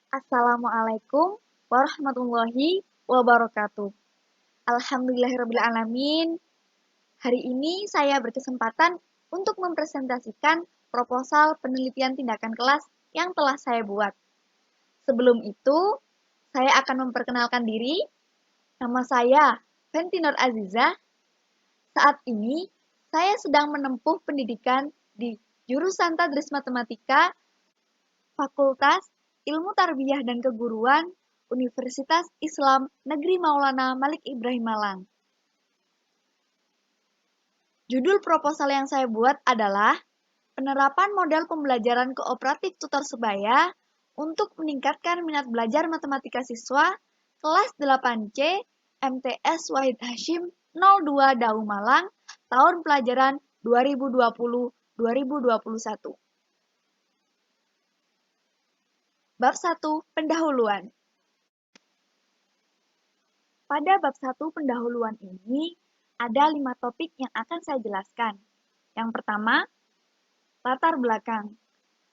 Assalamualaikum warahmatullahi wabarakatuh. Alhamdulillahirrabbilalamin. Hari ini saya berkesempatan untuk mempresentasikan proposal penelitian tindakan kelas yang telah saya buat. Sebelum itu, saya akan memperkenalkan diri. Nama saya Fenty Nur Azizah. Saat ini, saya sedang menempuh pendidikan di jurusan Tadris Matematika Fakultas Ilmu Tarbiyah dan Keguruan Universitas Islam Negeri Maulana Malik Ibrahim Malang. Judul proposal yang saya buat adalah penerapan model pembelajaran kooperatif tutor sebaya untuk meningkatkan minat belajar matematika siswa kelas 8C MTS Wahid Hashim 02 Dau Malang tahun pelajaran 2020-2021. Bab 1 Pendahuluan. Pada bab 1 pendahuluan ini, ada 5 topik yang akan saya jelaskan. Yang pertama, latar belakang.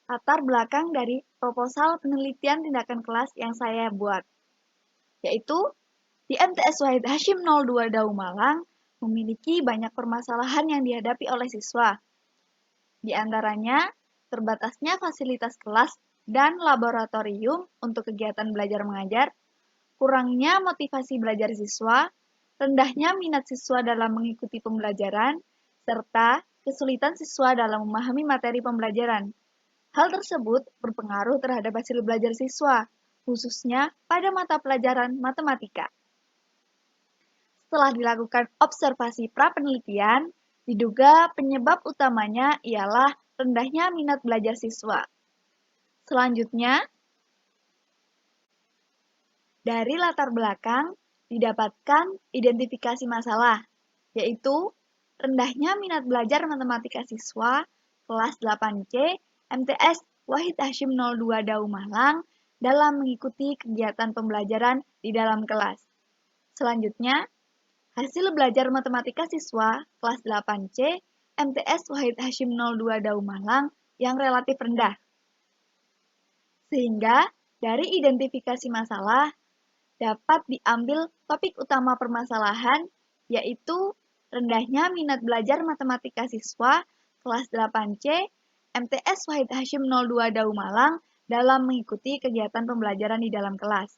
Latar belakang dari proposal penelitian tindakan kelas yang saya buat. Yaitu, di MTS Wahid Hashim 02 Dau Malang memiliki banyak permasalahan yang dihadapi oleh siswa. Di antaranya, terbatasnya fasilitas kelas dan laboratorium untuk kegiatan belajar mengajar, kurangnya motivasi belajar siswa, rendahnya minat siswa dalam mengikuti pembelajaran, serta kesulitan siswa dalam memahami materi pembelajaran. Hal tersebut berpengaruh terhadap hasil belajar siswa, khususnya pada mata pelajaran matematika. Setelah dilakukan observasi pra-penelitian, diduga penyebab utamanya ialah rendahnya minat belajar siswa. Selanjutnya, dari latar belakang didapatkan identifikasi masalah, yaitu rendahnya minat belajar matematika siswa kelas 8C MTS Wahid Hashim 02 Dau Malang dalam mengikuti kegiatan pembelajaran di dalam kelas. Selanjutnya, hasil belajar matematika siswa kelas 8C MTS Wahid Hashim 02 Dau Malang yang relatif rendah. Sehingga dari identifikasi masalah dapat diambil topik utama permasalahan, yaitu rendahnya minat belajar matematika siswa kelas 8C MTS Wahid Hashim 02 Dau Malang dalam mengikuti kegiatan pembelajaran di dalam kelas.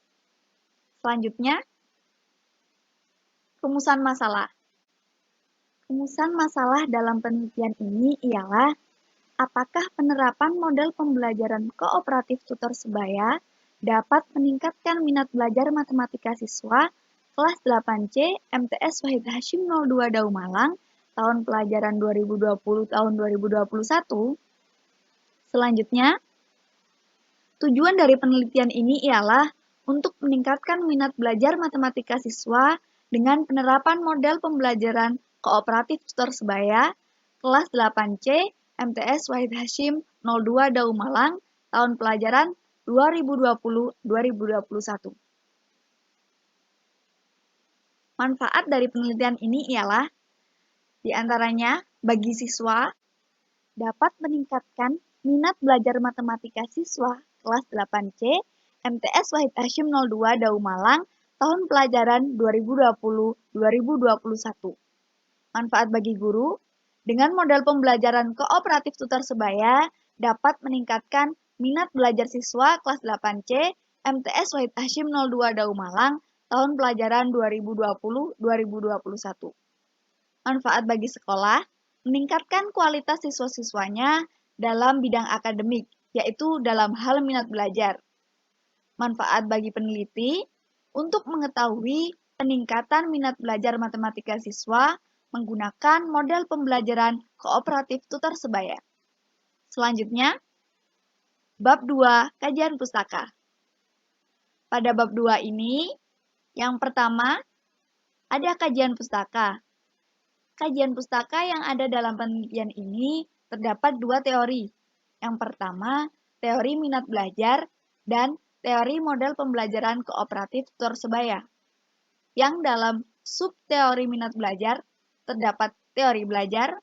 Selanjutnya, rumusan masalah. Rumusan masalah dalam penelitian ini ialah apakah penerapan model pembelajaran kooperatif tutor sebaya dapat meningkatkan minat belajar matematika siswa kelas 8C MTS Wahid Hashim 02 Dau Malang tahun pelajaran 2020 tahun 2021. Selanjutnya, tujuan dari penelitian ini ialah untuk meningkatkan minat belajar matematika siswa dengan penerapan model pembelajaran kooperatif tutor sebaya kelas 8C MTS Wahid Hashim 02 Dau Malang tahun pelajaran 2020-2021. Manfaat dari penelitian ini ialah di antaranya bagi siswa dapat meningkatkan minat belajar matematika siswa kelas 8C MTS Wahid Hashim 02 Dau Malang tahun pelajaran 2020-2021. Manfaat bagi guru, dengan model pembelajaran kooperatif tutor sebaya dapat meningkatkan minat belajar siswa kelas 8C MTS Wahid Hashim 02 Dau Malang tahun pelajaran 2020-2021. Manfaat bagi sekolah, meningkatkan kualitas siswa-siswanya dalam bidang akademik, yaitu dalam hal minat belajar. Manfaat bagi peneliti, untuk mengetahui peningkatan minat belajar matematika siswa menggunakan model pembelajaran kooperatif tutor sebaya. Selanjutnya, bab 2 kajian pustaka. Pada bab 2 ini, yang pertama, ada kajian pustaka. Kajian pustaka yang ada dalam penelitian ini terdapat 2 teori. Yang pertama, teori minat belajar dan teori model pembelajaran kooperatif tutor sebaya. Yang dalam sub-teori minat belajar terdapat teori belajar,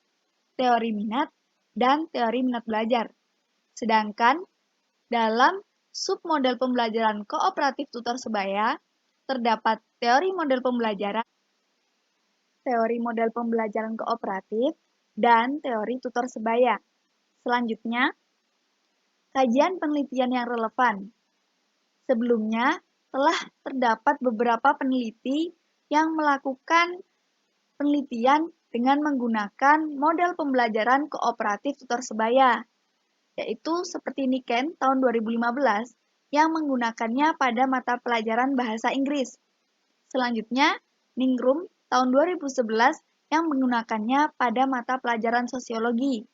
teori minat, dan teori minat belajar. Sedangkan dalam submodel pembelajaran kooperatif tutor sebaya, terdapat teori model pembelajaran kooperatif, dan teori tutor sebaya. Selanjutnya, kajian penelitian yang relevan. Sebelumnya, telah terdapat beberapa peneliti yang melakukan penelitian dengan menggunakan model pembelajaran kooperatif tutor sebaya, yaitu seperti Niken tahun 2015 yang menggunakannya pada mata pelajaran bahasa Inggris. Selanjutnya, Ningrum tahun 2011 yang menggunakannya pada mata pelajaran sosiologi,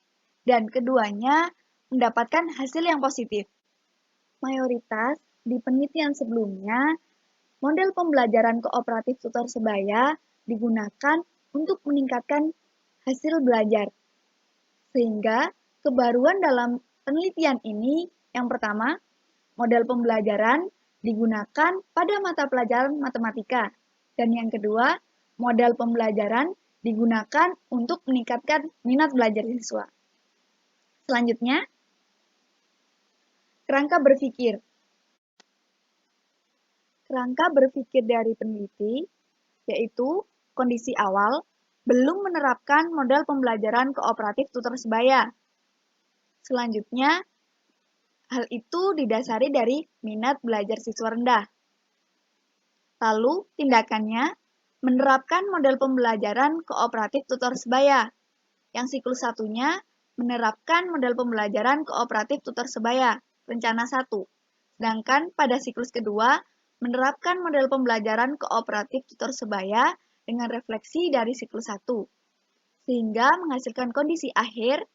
dan keduanya mendapatkan hasil yang positif. Mayoritas di penelitian sebelumnya, model pembelajaran kooperatif tutor sebaya digunakan untuk meningkatkan hasil belajar. Sehingga kebaruan dalam penelitian ini yang pertama, model pembelajaran digunakan pada mata pelajaran matematika. Dan yang kedua, model pembelajaran digunakan untuk meningkatkan minat belajar siswa. Selanjutnya, kerangka berpikir. Kerangka berpikir dari peneliti, yaitu kondisi awal, belum menerapkan model pembelajaran kooperatif tutor sebaya. Selanjutnya, hal itu didasari dari minat belajar siswa rendah. Lalu, tindakannya menerapkan model pembelajaran kooperatif tutor sebaya. Yang siklus satunya menerapkan model pembelajaran kooperatif tutor sebaya, rencana 1. Sedangkan pada siklus kedua, menerapkan model pembelajaran kooperatif tutor sebaya dengan refleksi dari siklus 1. Sehingga menghasilkan kondisi akhir,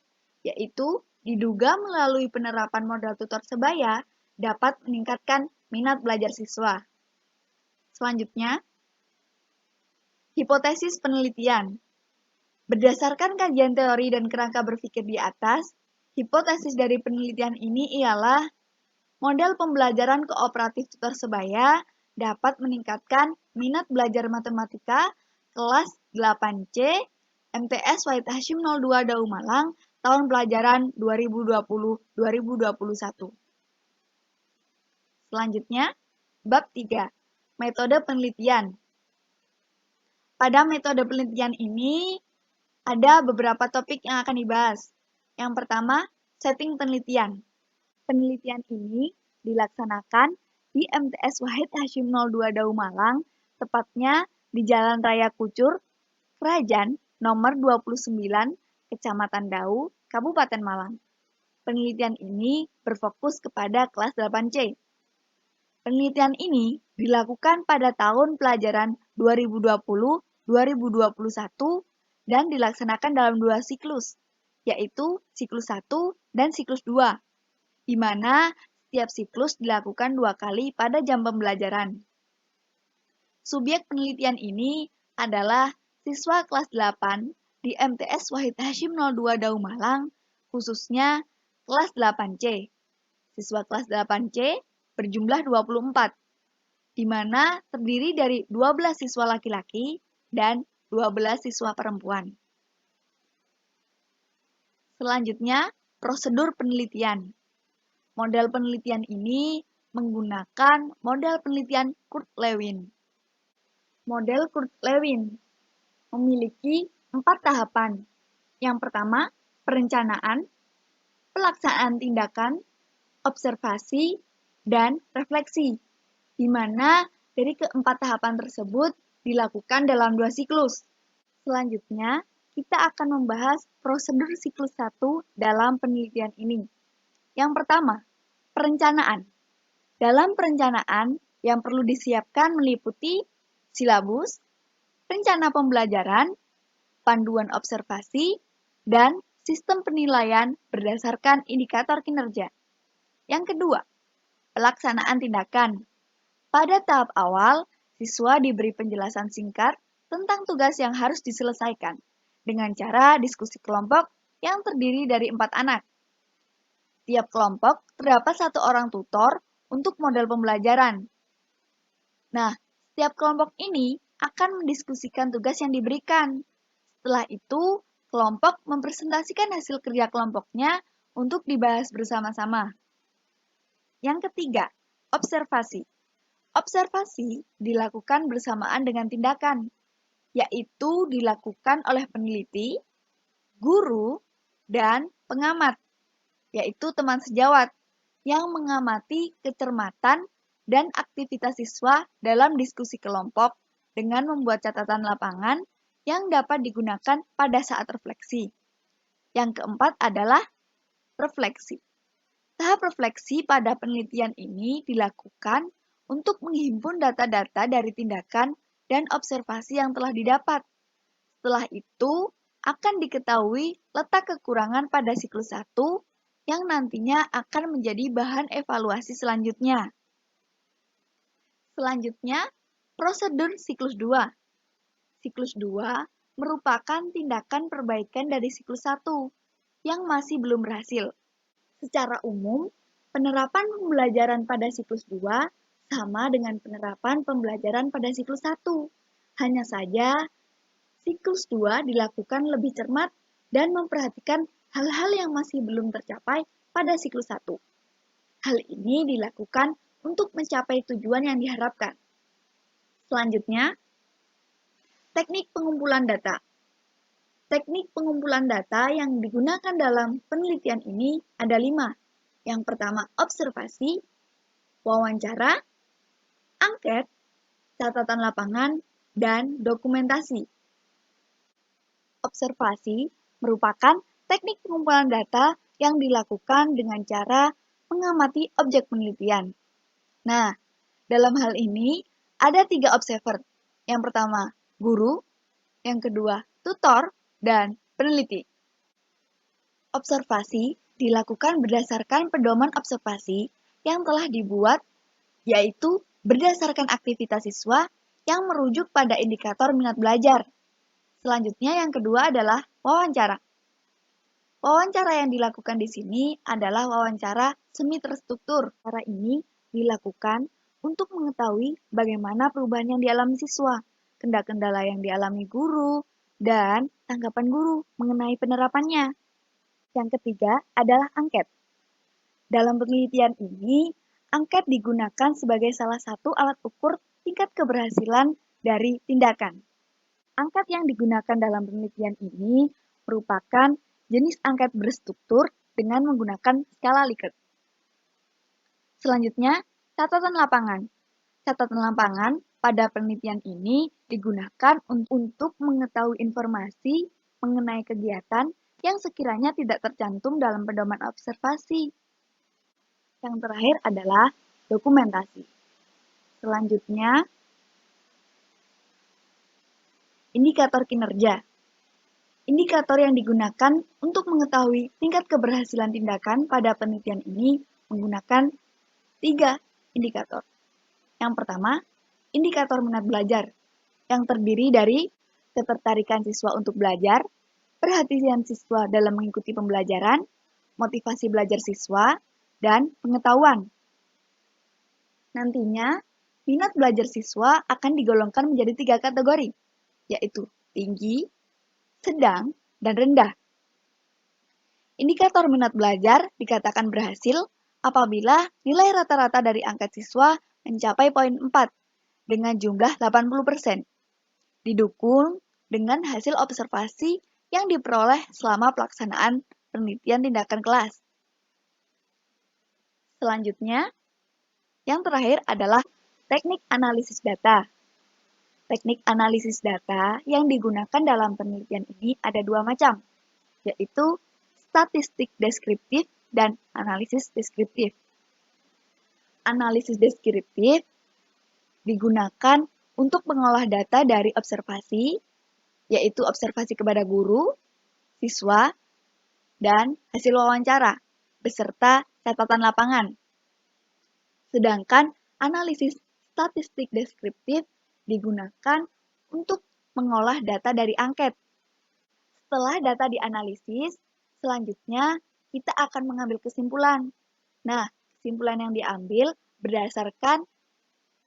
yaitu diduga melalui penerapan model tutor sebaya dapat meningkatkan minat belajar siswa. Selanjutnya, hipotesis penelitian. Berdasarkan kajian teori dan kerangka berpikir di atas, hipotesis dari penelitian ini ialah model pembelajaran kooperatif tutor sebaya dapat meningkatkan minat belajar matematika kelas 8C MTS Wahid Hasyim 02 Dau Malang tahun pelajaran 2020-2021. Selanjutnya, bab 3, metode penelitian. Pada metode penelitian ini, ada beberapa topik yang akan dibahas. Yang pertama, setting penelitian. Penelitian ini dilaksanakan di MTS Wahid Hasyim 02 Dau Malang, tepatnya di Jalan Raya Kucur, Krajan, nomor 29, Kecamatan Dau, Kabupaten Malang. Penelitian ini berfokus kepada kelas 8C. Penelitian ini dilakukan pada tahun pelajaran 2020-2021 dan dilaksanakan dalam 2 siklus, yaitu siklus 1 dan siklus 2, di mana setiap siklus dilakukan 2 kali pada jam pembelajaran. Subjek penelitian ini adalah siswa kelas 8 di MTS Wahid Hasyim 02 Dau Malang, khususnya kelas 8C. Siswa kelas 8C berjumlah 24, di mana terdiri dari 12 siswa laki-laki dan 12 siswa perempuan. Selanjutnya, prosedur penelitian. Model penelitian ini menggunakan model penelitian Kurt-Lewin. Model Kurt-Lewin memiliki 4 tahapan. Yang pertama, perencanaan, pelaksanaan tindakan, observasi, dan refleksi, di mana dari keempat tahapan tersebut dilakukan dalam 2 siklus. Selanjutnya, kita akan membahas prosedur siklus 1 dalam penelitian ini. Yang pertama, perencanaan. Dalam perencanaan, yang perlu disiapkan meliputi silabus, rencana pembelajaran, panduan observasi, dan sistem penilaian berdasarkan indikator kinerja. Yang kedua, pelaksanaan tindakan. Pada tahap awal, siswa diberi penjelasan singkat tentang tugas yang harus diselesaikan dengan cara diskusi kelompok yang terdiri dari 4 anak. Tiap kelompok terdapat 1 orang tutor untuk model pembelajaran. Nah, setiap kelompok ini akan mendiskusikan tugas yang diberikan. Setelah itu, kelompok mempresentasikan hasil kerja kelompoknya untuk dibahas bersama-sama. Yang ketiga, observasi. Observasi dilakukan bersamaan dengan tindakan, yaitu dilakukan oleh peneliti, guru, dan pengamat, yaitu teman sejawat, yang mengamati kecermatan dan aktivitas siswa dalam diskusi kelompok dengan membuat catatan lapangan yang dapat digunakan pada saat refleksi. Yang keempat adalah refleksi. Tahap refleksi pada penelitian ini dilakukan untuk menghimpun data-data dari tindakan dan observasi yang telah didapat. Setelah itu, akan diketahui letak kekurangan pada siklus 1 yang nantinya akan menjadi bahan evaluasi selanjutnya. Selanjutnya, prosedur siklus 2. Siklus 2 merupakan tindakan perbaikan dari siklus 1 yang masih belum berhasil. Secara umum, penerapan pembelajaran pada siklus 2 sama dengan penerapan pembelajaran pada siklus 1. Hanya saja, siklus 2 dilakukan lebih cermat dan memperhatikan hal-hal yang masih belum tercapai pada siklus 1. Hal ini dilakukan untuk mencapai tujuan yang diharapkan. Selanjutnya, teknik pengumpulan data. Teknik pengumpulan data yang digunakan dalam penelitian ini ada 5. Yang pertama, observasi, wawancara, angket, catatan lapangan, dan dokumentasi. Observasi merupakan teknik pengumpulan data yang dilakukan dengan cara mengamati objek penelitian. Nah, dalam hal ini ada 3 observer. Yang pertama, guru, yang kedua, tutor, dan peneliti. Observasi dilakukan berdasarkan pedoman observasi yang telah dibuat, yaitu berdasarkan aktivitas siswa yang merujuk pada indikator minat belajar. Selanjutnya yang kedua adalah wawancara. Wawancara yang dilakukan di sini adalah wawancara semi terstruktur. Cara ini dilakukan untuk mengetahui bagaimana perubahan yang dialami siswa, kendala-kendala yang dialami guru, dan tanggapan guru mengenai penerapannya. Yang ketiga adalah angket. Dalam penelitian ini, angket digunakan sebagai salah satu alat ukur tingkat keberhasilan dari tindakan. Angket yang digunakan dalam penelitian ini merupakan jenis angket berstruktur dengan menggunakan skala Likert. Selanjutnya, catatan lapangan. Catatan lapangan pada penelitian ini digunakan untuk mengetahui informasi mengenai kegiatan yang sekiranya tidak tercantum dalam pedoman observasi. Yang terakhir adalah dokumentasi. Selanjutnya, indikator kinerja. Indikator yang digunakan untuk mengetahui tingkat keberhasilan tindakan pada penelitian ini menggunakan 3 indikator. Yang pertama, indikator minat belajar, yang terdiri dari ketertarikan siswa untuk belajar, perhatian siswa dalam mengikuti pembelajaran, motivasi belajar siswa, dan pengetahuan. Nantinya, minat belajar siswa akan digolongkan menjadi 3 kategori, yaitu tinggi, sedang, dan rendah. Indikator minat belajar dikatakan berhasil apabila nilai rata-rata dari angkat siswa mencapai poin 4 dengan jumlah 80%, didukung dengan hasil observasi yang diperoleh selama pelaksanaan penelitian tindakan kelas. Selanjutnya, yang terakhir adalah teknik analisis data. Teknik analisis data yang digunakan dalam penelitian ini ada 2 macam, yaitu statistik deskriptif dan analisis deskriptif. Analisis deskriptif digunakan untuk mengolah data dari observasi, yaitu observasi kepada guru, siswa, dan hasil wawancara, beserta catatan lapangan. Sedangkan analisis statistik deskriptif digunakan untuk mengolah data dari angket. Setelah data dianalisis, selanjutnya kita akan mengambil kesimpulan. Nah, kesimpulan yang diambil berdasarkan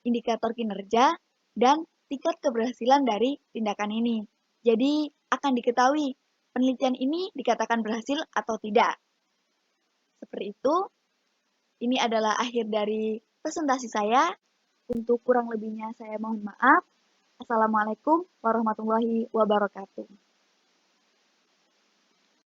indikator kinerja dan tingkat keberhasilan dari tindakan ini. Jadi, akan diketahui penelitian ini dikatakan berhasil atau tidak. Seperti itu. Ini adalah akhir dari presentasi saya. Untuk kurang lebihnya saya mohon maaf. Assalamualaikum warahmatullahi wabarakatuh.